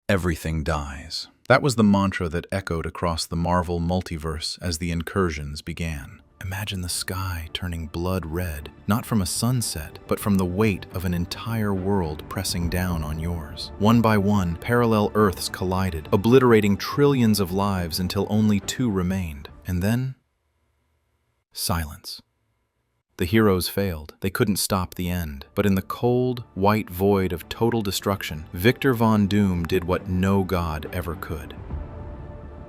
everything dies. That was the mantra that echoed across the Marvel multiverse as the incursions began. Imagine the sky turning blood red, not from a sunset, but from the weight of an entire world pressing down on yours. One by one, parallel Earths collided, obliterating trillions of lives until only 2 remained. And then, silence. The heroes failed. They couldn't stop the end. But in the cold, white void of total destruction, Victor Von Doom did what no god ever could.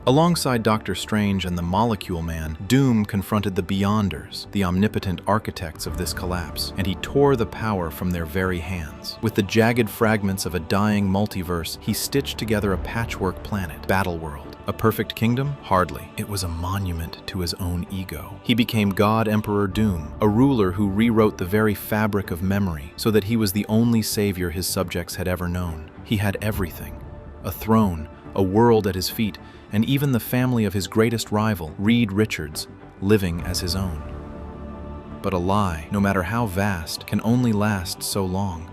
Alongside Doctor Strange and the Molecule Man, Doom confronted the Beyonders, the omnipotent architects of this collapse, and he tore the power from their very hands. With the jagged fragments of a dying multiverse, he stitched together a patchwork planet, Battleworld. A perfect kingdom? Hardly. It was a monument to his own ego. He became God Emperor Doom, a ruler who rewrote the very fabric of memory so that he was the only savior his subjects had ever known. He had everything: a throne, a world at his feet, and even the family of his greatest rival, Reed Richards, living as his own. But a lie, no matter how vast, can only last so long.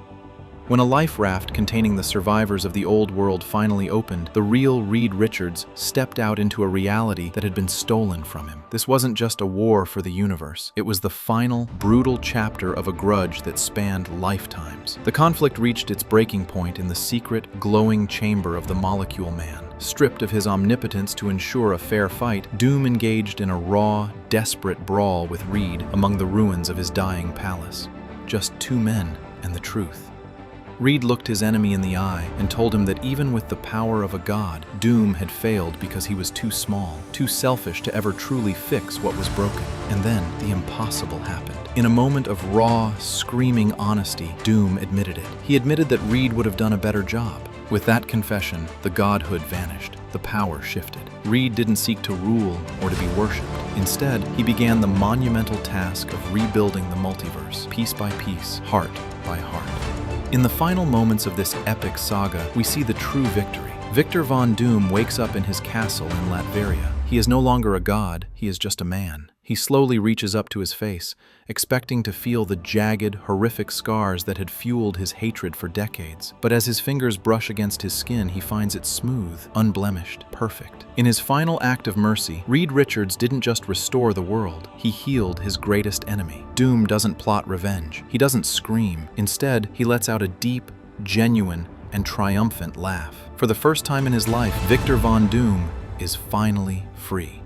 When a life raft containing the survivors of the old world finally opened, the real Reed Richards stepped out into a reality that had been stolen from him. This wasn't just a war for the universe. It was the final, brutal chapter of a grudge that spanned lifetimes. The conflict reached its breaking point in the secret, glowing chamber of the Molecule Man. Stripped of his omnipotence to ensure a fair fight, Doom engaged in a raw, desperate brawl with Reed among the ruins of his dying palace. Just 2 men and the truth. Reed looked his enemy in the eye and told him that even with the power of a god, Doom had failed because he was too small, too selfish to ever truly fix what was broken. And then the impossible happened. In a moment of raw, screaming honesty, Doom admitted it. He admitted that Reed would have done a better job. With that confession, the godhood vanished. The power shifted. Reed didn't seek to rule or to be worshipped. Instead, he began the monumental task of rebuilding the multiverse, piece by piece, heart by heart. In the final moments of this epic saga, we see the true victory. Victor Von Doom wakes up in his castle in Latveria. He is no longer a god, he is just a man. He slowly reaches up to his face, expecting to feel the jagged, horrific scars that had fueled his hatred for decades. But as his fingers brush against his skin, he finds it smooth, unblemished, perfect. In his final act of mercy, Reed Richards didn't just restore the world, he healed his greatest enemy. Doom doesn't plot revenge. He doesn't scream. Instead, he lets out a deep, genuine, and triumphant laugh. For the first time in his life, Victor Von Doom is finally free.